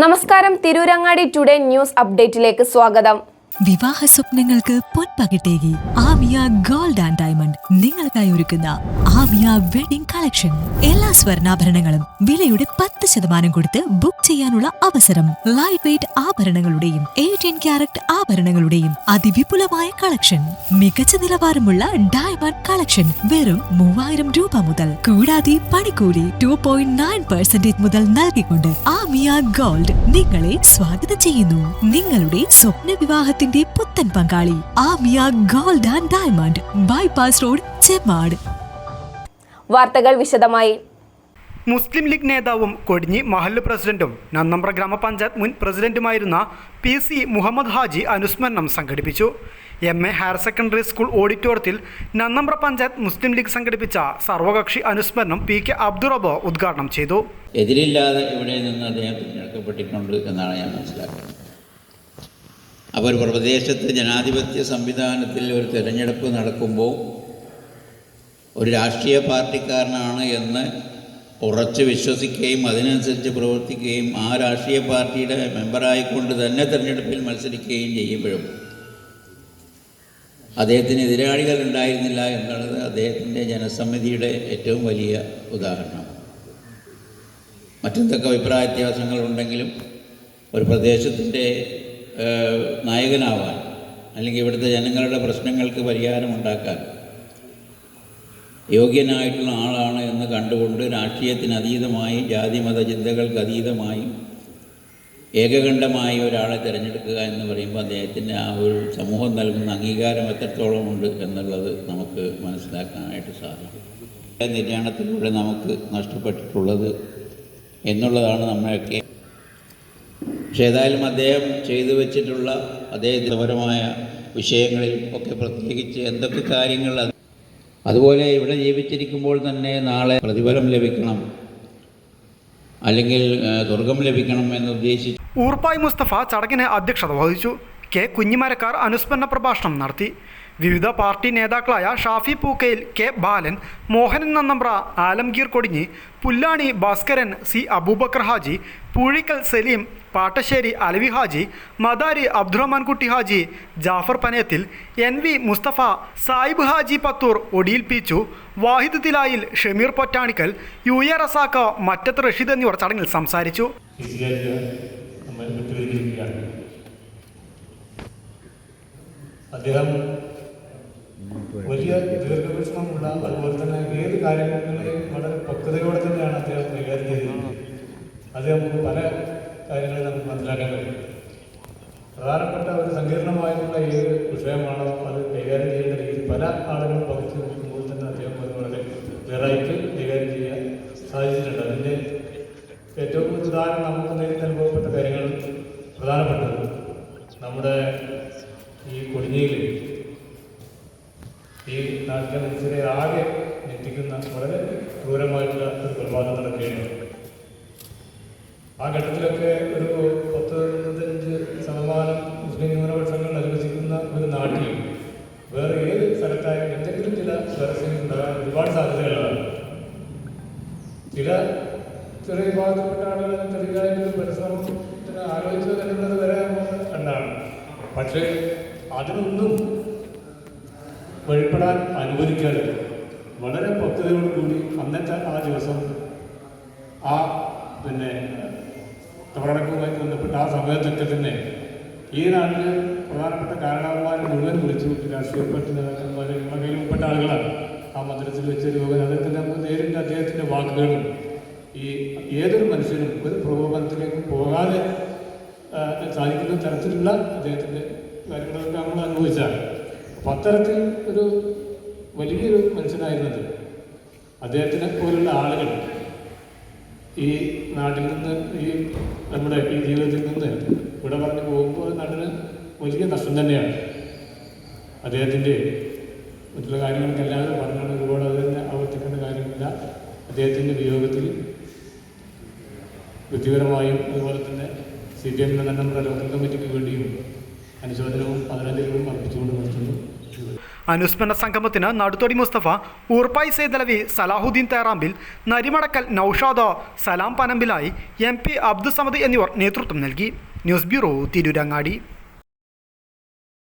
നമസ്കാരം, Tirurangadi today news അപ്ഡേറ്റിലേക്ക് സ്വാഗതം. വിവാഹ സ്വപ്നങ്ങൾക്ക് പൊൻപകിട്ടേകി ആമിയ ഗോൾഡ് ആൻഡ് ഡയമണ്ട് നിങ്ങൾക്കായി ഒരുക്കുന്ന ആമിയ വെഡിംഗ് കളക്ഷൻ. എല്ലാ സ്വർണ്ണാഭരണങ്ങളും വിലയുടെ 10% കൊടുത്ത് ബുക്ക് ചെയ്യാനുള്ള അവസരം. ലൈറ്റ് വെയ്റ്റ് ആഭരണങ്ങളുടെയും 18 ക്യാരറ്റ് ആഭരണങ്ങളുടെയും അതിവിപുലമായ കളക്ഷൻ. മികച്ച നിലവാരമുള്ള ഡയമണ്ട് കളക്ഷൻ വെറും 3000 രൂപ മുതൽ. കൂടാതെ പണിക്കൂലി 2.9% മുതൽ നൽകിക്കൊണ്ട് ആമിയ ഗോൾഡ് നിങ്ങളെ സ്വാഗതം ചെയ്യുന്നു. നിങ്ങളുടെ സ്വപ്ന വിവാഹത്തിന്റെ പുത്തൻ പങ്കാളി Amiya gold and diamond, bypass road, Chemmad. വാർത്തകൾ വിശദമായി. മുസ്ലിം ലീഗ് നേതാവും കൊടിഞ്ഞി മഹല്ല് പ്രസിഡന്റും നന്നമ്പ്ര ഗ്രാമപഞ്ചായത്ത് മുൻ പ്രസിഡന്റുമായിരുന്ന PC മുഹമ്മദ് ഹാജി അനുസ്മരണം സംഘടിപ്പിച്ചു. MA ഹയർ സെക്കൻഡറി സ്കൂൾ ഓഡിറ്റോറിയത്തിൽ നന്നമ്പ്ര പഞ്ചായത്ത് മുസ്ലിം ലീഗ് സംഘടിപ്പിച്ച സർവകക്ഷി അനുസ്മരണം PK അബ്ദുറബ് ഉദ്ഘാടനം ചെയ്തു. എതിരില്ലാതെ ഇവിടെ നിന്ന് അദ്ദേഹം തിരഞ്ഞെടുക്കപ്പെട്ടിട്ടുണ്ട് എന്നാണ് ഞാൻ മനസ്സിലാക്കുന്നത്. അപ്പോൾ ഒരു പ്രദേശത്ത് ജനാധിപത്യ സംവിധാനത്തിൽ ഒരു തിരഞ്ഞെടുപ്പ് നടക്കുമ്പോൾ ഒരു രാഷ്ട്രീയ പാർട്ടിക്കാരനാണ് എന്ന് ഉറച്ച് വിശ്വസിക്കുകയും അതിനനുസരിച്ച് പ്രവർത്തിക്കുകയും ആ രാഷ്ട്രീയ പാർട്ടിയുടെ മെമ്പറായിക്കൊണ്ട് തന്നെ തിരഞ്ഞെടുപ്പിൽ മത്സരിക്കുകയും ചെയ്യുമ്പോഴും അദ്ദേഹത്തിന് എതിരാളികൾ ഉണ്ടായിരുന്നില്ല എന്നുള്ളത് അദ്ദേഹത്തിൻ്റെ ജനസമിതിയുടെ ഏറ്റവും വലിയ ഉദാഹരണം. മറ്റെന്തൊക്കെ അഭിപ്രായ വ്യത്യാസങ്ങളുണ്ടെങ്കിലും ഒരു പ്രദേശത്തിൻ്റെ നായകനാവാൻ അല്ലെങ്കിൽ ഇവിടുത്തെ ജനങ്ങളുടെ പ്രശ്നങ്ങൾക്ക് പരിഹാരമുണ്ടാക്കാൻ യോഗ്യനായിട്ടുള്ള ആളാണ് എന്ന് കണ്ടുകൊണ്ട് രാഷ്ട്രീയത്തിന് അതീതമായി ജാതിമത ചിന്തകൾക്ക് അതീതമായി ഏകകണ്ഠമായി ഒരാളെ തിരഞ്ഞെടുക്കുക എന്ന് പറയുമ്പോൾ അദ്ദേഹത്തിൻ്റെ ആ ഒരു സമൂഹം നൽകുന്ന അംഗീകാരം എത്രത്തോളം ഉണ്ട് എന്നുള്ളത് നമുക്ക് മനസ്സിലാക്കാനായിട്ട് സാധിക്കും. നിര്യാണത്തിലൂടെ നമുക്ക് നഷ്ടപ്പെട്ടിട്ടുള്ളത് എന്നുള്ളതാണ് നമ്മളൊക്കെ. പക്ഷേ ഏതായാലും അദ്ദേഹം ചെയ്തു വെച്ചിട്ടുള്ള അദ്ദേഹപരമായ വിഷയങ്ങളിൽ ഒക്കെ പ്രത്യേകിച്ച് എന്തൊക്കെ കാര്യങ്ങൾ, അതുപോലെ ഇവിടെ ജീവിച്ചിരിക്കുമ്പോൾ തന്നെ നാളെ പ്രതിഫലം ലഭിക്കണം അല്ലെങ്കിൽ സ്വർഗം ലഭിക്കണം എന്നുദ്ദേശിച്ചു ഊർപ്പായി മുസ്തഫ ചടങ്ങിന് അധ്യക്ഷത വഹിച്ചു. K കുഞ്ഞിമരക്കാർ അനുസ്മരണ പ്രഭാഷണം നടത്തി. വിവിധ പാർട്ടി നേതാക്കളായ ഷാഫി പൂക്കയിൽ, K ബാലൻ, മോഹനൻ നന്നമ്പ്ര, ആലംഗീർ കൊടിഞ്ഞി, പുല്ലാണി ഭാസ്കരൻ, C അബൂബക്കർ ഹാജി, പൂഴിക്കൽ സലീം, പാട്ടശ്ശേരി അലവി ഹാജി, മദാരി അബ്ദുറഹ്മാൻ കുട്ടി ഹാജി, ജാഫർ പനയത്തിൽ, NV മുസ്തഫ, സായിബ് ഹാജി പത്തൂർ, ഒടിയിൽ പീച്ചു, വാഹിദ് തിലായിൽ, ഷമീർ പൊറ്റാണിക്കൽ, UA റസാക്ക, മറ്റത്ത് റഷീദ് എന്നിവർ ചടങ്ങിൽ സംസാരിച്ചു. അദ്ദേഹം വലിയ ദീർഘവീക്ഷണമുള്ള, അതുപോലെ തന്നെ ഏത് കാര്യങ്ങളെയും വളരെ പക്വതയോടെ തന്നെയാണ് അദ്ദേഹം കൈകാര്യം ചെയ്തിരുന്നത്. അത് നമുക്ക് പല കാര്യങ്ങളും നമുക്ക് മനസ്സിലാക്കാൻ കഴിയും. പ്രധാനപ്പെട്ട ഒരു സങ്കീർണമായിട്ടുള്ള ഏത് വിഷയമാണോ അത് കൈകാര്യം ചെയ്യുന്ന രീതി പല ആളുകളും പകുതി നോക്കുമ്പോൾ തന്നെ അദ്ദേഹം വളരെ ക്ലിയറായിട്ട് കൈകാര്യം ചെയ്യാൻ സാധിച്ചിട്ടുണ്ട്. അതിൻ്റെ ഏറ്റവും ഉദാഹരണം നമുക്ക് നേരിട്ട് അനുഭവപ്പെട്ട കാര്യങ്ങൾ പ്രധാനപ്പെട്ടത് നമ്മുടെ ഈ കൊടിഞ്ഞിയിൽ ഈ നാട്ടിലെ മനുഷ്യരെ ആകെ ഞെട്ടിക്കുന്ന വളരെ ക്രൂരമായിട്ടുള്ള ഒരു കൊലപാതകം നടക്കുകയാണ്. ആ ഘട്ടത്തിലൊക്കെ ഒരു 10-25% മുസ്ലിം ന്യൂനപക്ഷങ്ങൾ അനുവദിക്കുന്ന ഒരു നാട്ടിൽ വേറെ ഏത് സ്ഥലത്തായാലും എന്തെങ്കിലും ചില സ്വാരസ്യം ഉണ്ടാകാൻ ഒരുപാട് സാധ്യതകളാണ്. ചില ചെറിയ വിഭാഗത്തിൽപ്പെട്ട ആളുകൾ ചെറിയ പരിശ്രമത്തിന് ആലോചിച്ച് വരുന്നത് വരെ നമ്മൾ കണ്ടാണ്. പക്ഷേ അതിനൊന്നും വഴിപ്പെടാൻ അനുവദിക്കാതെ വളരെ പക്വതയോടുകൂടി അന്നത്തെ ആ ദിവസം ആ തവറടക്കവുമായി ബന്ധപ്പെട്ട ആ സമയത്തൊക്കെ തന്നെ ഈ നാട്ടിൽ പ്രധാനപ്പെട്ട കാരണവന്മാരെ മുഴുവൻ വിളിച്ചു. രാഷ്ട്രീയ പാർട്ടി നേതാക്കന്മാർ നമ്മുടെ കയ്യിൽപ്പെട്ട ആളുകളാണ്. ആ മന്ദിരത്തിൽ വെച്ച രോഗം അതൊക്കെ നമുക്ക് നേരിട്ട് അദ്ദേഹത്തിൻ്റെ വാക്കുകളും ഈ ഏതൊരു മനുഷ്യനും ഒരു പ്രകോപനത്തിലേക്ക് പോകാതെ സാധിക്കുന്ന തരത്തിലുള്ള അദ്ദേഹത്തിൻ്റെ കാര്യങ്ങളൊക്കെ നമ്മൾ അനുഭവിച്ചാണ്. അപ്പം അത്തരത്തിൽ ഒരു വലിയൊരു മനുഷ്യനായിരുന്നത് അദ്ദേഹത്തിനെ പോലുള്ള ആളുകൾ ഈ നാട്ടിൽ നിന്ന് ഈ നമ്മുടെ ഈ ജീവിതത്തിൽ നിന്ന് ഇവിടെ പറഞ്ഞു പോകുമ്പോൾ നാട്ടിന് വലിയ നഷ്ടം തന്നെയാണ്. അദ്ദേഹത്തിൻ്റെ മറ്റുള്ള കാര്യങ്ങൾക്ക് എല്ലാവരും പറഞ്ഞാണ്, ഒരുപാട് അത് തന്നെ ആവർത്തിക്കേണ്ട കാര്യമില്ല. അദ്ദേഹത്തിൻ്റെ വിയോഗത്തിൽ വ്യക്തിപരമായും അതുപോലെ തന്നെ CPM നമ്മുടെ ലോക്കൽ കമ്മിറ്റിക്ക് വേണ്ടിയും അനുശോചനവും 15 അർപ്പിച്ചുകൊണ്ട് നിർത്തുന്നു. അനുസ്മരണ സംഗമത്തിന് നടുത്തൊടി മുസ്തഫ, ഊർപ്പായി സൈദലവി, സലാഹുദ്ദീൻ തേറാമ്പിൽ, നരിമടക്കൽ നൌഷാദ്, സലാം പനമ്പിലായി, MP അബ്ദുസമദ് എന്നിവർ നേതൃത്വം നൽകി. News bureau, Tirurangadi.